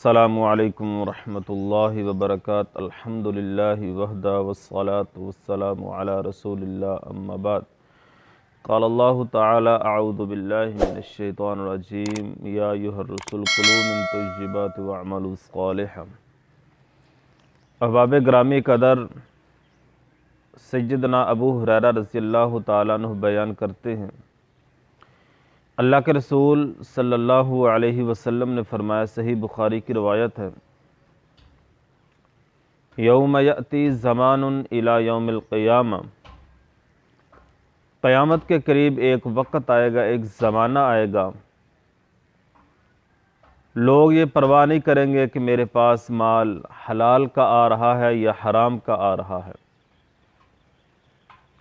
अस्सलामु अलैकुम वरहमतुल्लाहि वबरकातुहू। अल्हम्दुलिल्लाहि वहदा वस्सलातु वस्सलामु अला रसूलिल्लाह अम्मा बाद। क़ाल अल्लाहु तआला अऊज़ु बिल्लाहि मिनश शैतानिर रजीम या अय्युहर रसूल कुलू मिन तय्यिबाति वअमलू सालिहन। अहबाब ग्रामी कदर, सय्यदना अबू हुरैरा रज़ियल्लाहु तआला अन्हु बयान करते हैं, अल्लाह के रसूल सल्लल्लाहु अलैहि वसल्लम ने फरमाया, सही बुखारी की रवायत है, यौम यअती ज़मानुन इला यौमिल क़ियामा, क़यामत के करीब एक वक़्त आएगा, एक ज़माना आएगा, लोग ये परवाह नहीं करेंगे कि मेरे पास माल हलाल का आ रहा है या हराम का आ रहा है।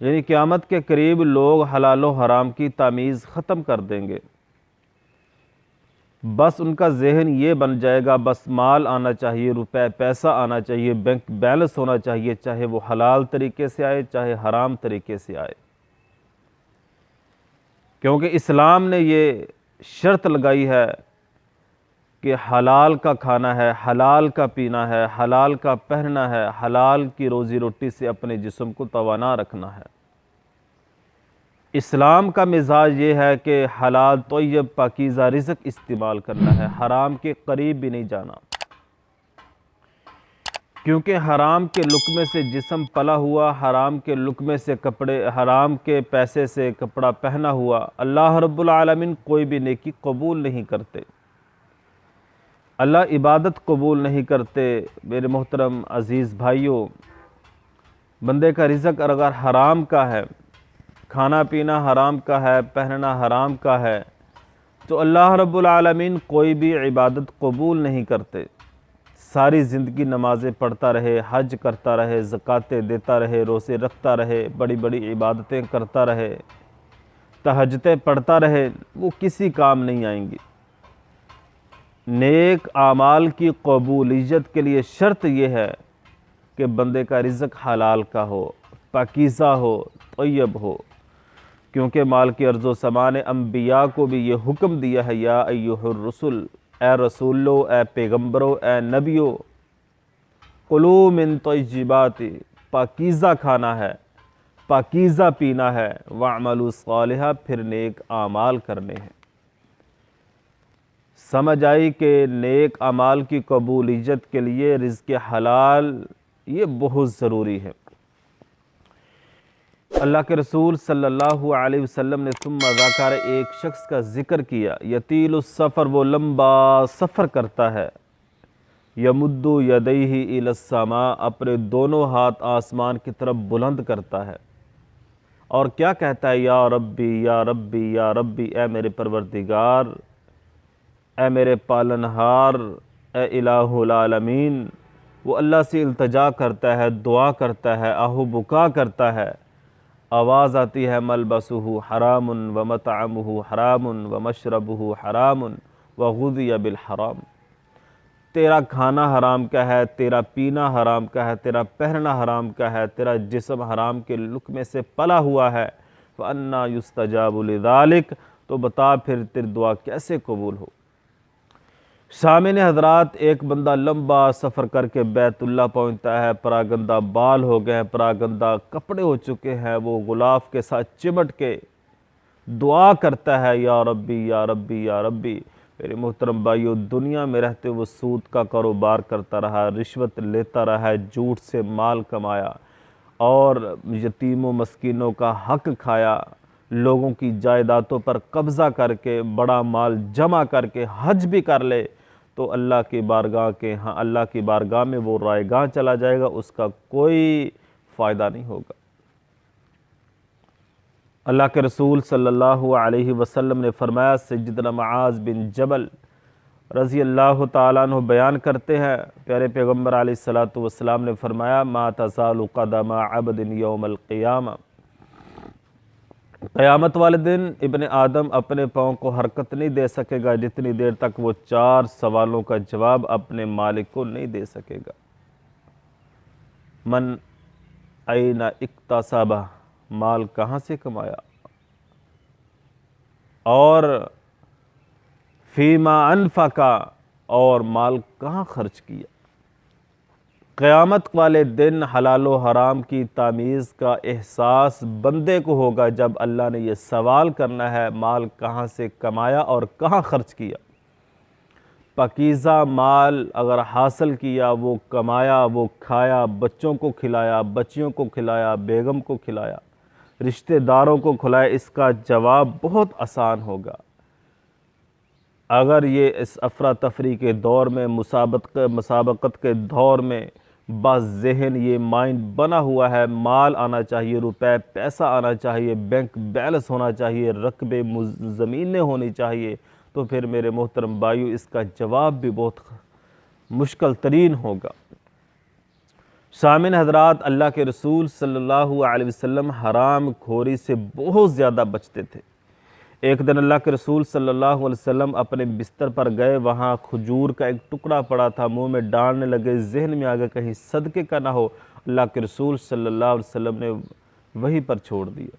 यानी क़यामत के करीब लोग हलाल व हराम की तमीज़ ख़त्म कर देंगे। बस उनका जहन ये बन जाएगा, बस माल आना चाहिए, रुपए पैसा आना चाहिए, बैंक बैलेंस होना चाहिए, चाहे वो हलाल तरीके से आए चाहे हराम तरीके से आए। क्योंकि इस्लाम ने ये शर्त लगाई है कि हलाल का खाना है, हलाल का पीना है, हलाल का पहनना है, हलाल की रोज़ी रोटी से अपने जिस्म को तवाना रखना है। इस्लाम का मिजाज ये है कि हलाल तोय्यब पाकीज़ा रिज़्क इस्तेमाल करना है, हराम के करीब भी नहीं जाना। क्योंकि हराम के लुक़मे से जिस्म पला हुआ, हराम के लुक़मे से कपड़े, हराम के पैसे से कपड़ा पहना हुआ, अल्लाह रब्बुल आलमीन कोई भी नेकी कबूल नहीं करते। अल्लाह इबादत कबूल नहीं करते। मेरे मोहतरम अज़ीज़ भाइयों, बंदे का रिज़्क अगर हराम का है, खाना पीना हराम का है, पहनना हराम का है, तो अल्लाह रब्बुल आलमीन कोई भी इबादत कबूल नहीं करते। सारी ज़िंदगी नमाज़ें पढ़ता रहे, हज करता रहे, ज़कातें देता रहे, रोज़े रखता रहे, बड़ी बड़ी इबादतें करता रहे, तहज्जुदें पढ़ता रहे, वो किसी काम नहीं आएंगी। नेक आमाल की कबूलियत के लिए शर्त यह है कि बंदे का रिज़्क हलाल का हो, पाकीज़ा हो, तय्यब हो। क्योंकि माल की अर्ज़ो समा ने अम्बिया को भी ये हुक्म दिया है, या अय्युहर रसूल, ए रसूलो, ए पैगम्बरो, ए नबियो, कुलू मिन तय्यिबाति, पाकीज़ा खाना है, पाकीज़ा पीना है, वअमलू सालिहा, फिर नेक आमाल करने हैं। समझ आई कि नेक अमाल की कबूलियत के लिए रिज़्क़ हलाल ये बहुत ज़रूरी है। अल्लाह के रसूल सल्लल्लाहु अलैहि वसल्लम ने सुम्मा ज़कर, एक शख्स का ज़िक्र किया, यतीलुस सफ़र, वो लंबा सफ़र करता है, यमुद्दु यदैहि इलस्समा, अपने दोनों हाथ आसमान की तरफ बुलंद करता है और क्या कहता है, या रब्बी या रब्बी या रब्बी, ए मेरे परवरदिगार, ए मेरे पालनहार, ए इलाहुल आलमीन। वो अल्लाह से इल्तजा करता है, दुआ करता है, आहू बुका करता है। आवाज़ आती है, मलबसुहु हरामुन व मतअमुहु हरामुन व मशरबुहु हरामुन व गुज़िया बिल हराम। तेरा खाना हराम का है, तेरा पीना हराम का है, तेरा पहनना हराम का है, तेरा जिस्म हराम के लुक़मे से पला हुआ है। फ़अन्ना युस्तजाबु लिज़ालिक, तो बता फिर तेरी दुआ कैसे कबूल हो। सामिन हज़रात, एक बंदा लंबा सफ़र करके बैतुल्लाह पहुँचता है, परागंदा बाल हो गए हैं, परागंदा कपड़े हो चुके हैं, वो गुलाफ के साथ चिमट के दुआ करता है, या रब्बी या रब्बी या रब्बी। मेरे मोहतरम भाइयों, दुनिया में रहते वो सूद का कारोबार करता रहा, रिश्वत लेता रहा, झूठ से माल कमाया और यतीमों मस्कीनों का हक खाया, लोगों की जायदादों पर कब्ज़ा करके बड़ा माल जमा करके हज भी कर ले तो अल्लाह की बारगाह के हाँ, अल्लाह की बारगाह में वो रायगाह चला जाएगा, उसका कोई फ़ायदा नहीं होगा। अल्लाह के रसूल सल्लल्लाहु अलैहि वसल्लम ने फरमाया, सय्यदना मुआज़ बिन जबल रज़ी अल्लाह तआला अन्हु बयान करते हैं, प्यारे पैगम्बर अलैहिस्सलातु वस्सलाम ने फरमाया, मा तज़ालु क़दमा अब्दिन यौमल क़ियामा, क़यामत वाले दिन इब्ने आदम अपने पाँव को हरकत नहीं दे सकेगा जितनी देर तक वो 4 सवालों का जवाब अपने मालिक को नहीं दे सकेगा। मन ऐना इक्तसबा, माल कहाँ से कमाया, और फीमा अनफका, और माल कहाँ खर्च किया। क़यामत वाले दिन हलाल व हराम की तमीज़ का एहसास बंदे को होगा जब अल्लाह ने यह सवाल करना है, माल कहाँ से कमाया और कहाँ खर्च किया। पाकीज़ा माल अगर हासिल किया, वो कमाया, वो खाया, बच्चों को खिलाया, बच्चियों को खिलाया, बेगम को खिलाया, रिश्तेदारों को खिलाया, इसका जवाब बहुत आसान होगा। अगर ये इस अफरा तफरी के दौर में, मुसाबकत के दौर में बस जहन ये माइंड बना हुआ है, माल आना चाहिए, रुपए पैसा आना चाहिए, बैंक बैलेंस होना चाहिए, रकबे ज़मीनें होनी चाहिए, तो फिर मेरे मोहतरम भाइयों इसका जवाब भी बहुत मुश्किल तरीन होगा। सामिन हज़रात, अल्लाह के रसूल सल्लल्लाहु अलैहि वसल्लम हराम खोरी से बहुत ज़्यादा बचते थे। एक दिन अल्लाह के रसूल सल्लल्लाहु अलैहि वसल्लम अपने बिस्तर पर गए, वहाँ खजूर का एक टुकड़ा पड़ा था, मुंह में डालने लगे, जहन में आ गया कहीं सदक़े का ना हो। अल्लाह के रसूल सल्लल्लाहु अलैहि वसल्लम ने वहीं पर छोड़ दिया।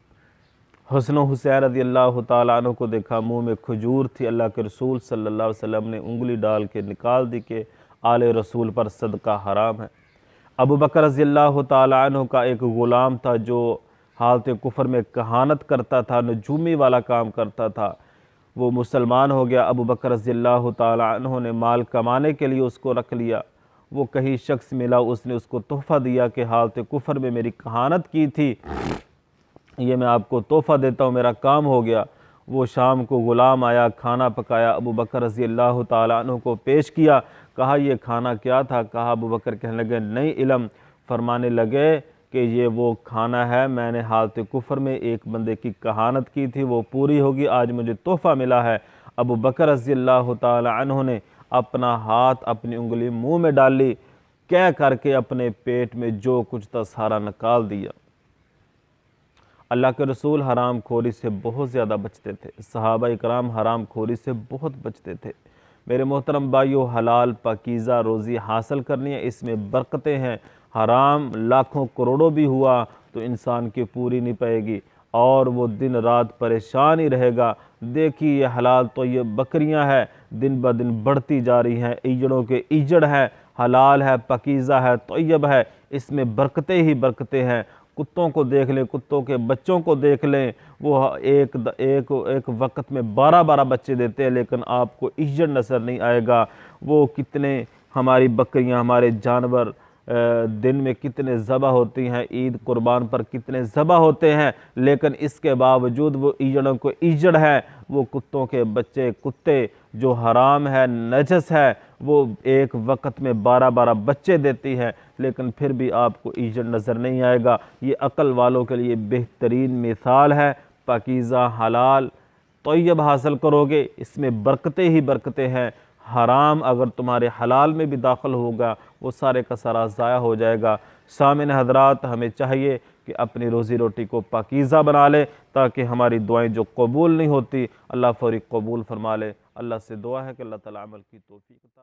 हसन हुसैन रज़ी अल्लाह तआला अन्हु को देखा, मुंह में खजूर थी। अल्लाह के रसूल सल्लल्लाहु अलैहि वसल्लम ने उंगली डाल के निकाल दी कि आले रसूल पर सदका हराम है। अबू बकर रज़ी अल्लाह तआला अन्हु का एक ग़ुलाम था जो हालत कुफ़र में कहानत करता था, नजूमी वाला काम करता था, वो मुसलमान हो गया। अबू बकर रज़ी अल्लाह तआला अन्हु ने माल कमाने के लिए उसको रख लिया। वो कहीं शख्स मिला, उसने उसको तोहफ़ा दिया कि हालत कुफ़र में मेरी कहानत की थी, ये मैं आपको तोहफ़ा देता हूँ, मेरा काम हो गया। वो शाम को ग़ुलाम आया, खाना पकाया, अबू बकर रज़ी अल्लाह तआला अन्हु को पेश किया। कहा ये खाना क्या था? कहा, अबू बकर कहने लगे नहीं इल्म। फरमाने लगे कि ये वो खाना है, मैंने हालत कुफ़र में एक बंदे की कहानत की थी, वो पूरी होगी, आज मुझे तोहफ़ा मिला है। अबू बकर रज़ी अल्लाह तआला अन्हु ने अपना हाथ, अपनी उंगली मुंह में डाल ली, कह करके अपने पेट में जो कुछ था सारा निकाल दिया। अल्लाह के रसूल हराम खोरी से बहुत ज़्यादा बचते थे, सहाबा इकराम हराम खोरी से बहुत बचते थे। मेरे मोहतरम भाइयों, हलाल पाकीज़ा रोज़ी हासिल करनी है, इसमें बरकतें हैं। हराम लाखों करोड़ों भी हुआ तो इंसान की पूरी नहीं पाएगी और वो दिन रात परेशान ही रहेगा। देखिए ये हलाल तो ये बकरियां हैं, दिन ब दिन बढ़ती जा रही हैं, ईजड़ों के ईजड़ है, हलाल है, पाकीज़ा है, तोय्यब है, इसमें बरकतें ही बरकतें हैं। कुत्तों को देख लें, कुत्तों के बच्चों को देख लें, वो एक वक्त में 12-12 बच्चे देते हैं, लेकिन आपको इज्जत नज़र नहीं आएगा। वो कितने हमारी बकरियां, हमारे जानवर दिन में कितने ज़बह होती हैं, ईद कुर्बान पर कितने ज़बह होते हैं, लेकिन इसके बावजूद वो ईजड़ों को ईजड़ है। वो कुत्तों के बच्चे, कुत्ते जो हराम है, नजस है, वो एक वक्त में 12-12 बच्चे देती है, लेकिन फिर भी आपको ईजड़ नज़र नहीं आएगा। ये अक्ल वालों के लिए बेहतरीन मिसाल है। पाकीज़ा हलाल तोय्यब हासिल करोगे, इसमें बरकतें ही बरकतें हैं। हराम अगर तुम्हारे हलाल में भी दाखिल होगा, वो सारे का सारा ज़ाया हो जाएगा। सामिन हज़रात, हमें चाहिए कि अपनी रोज़ी रोटी को पाकीज़ा बना ले, ताकि हमारी दुआएं जो कबूल नहीं होती, अल्लाह फौरी कबूल फरमा ले। अल्लाह से दुआ है कि अल्लाह ताला अमल की तौफीक अता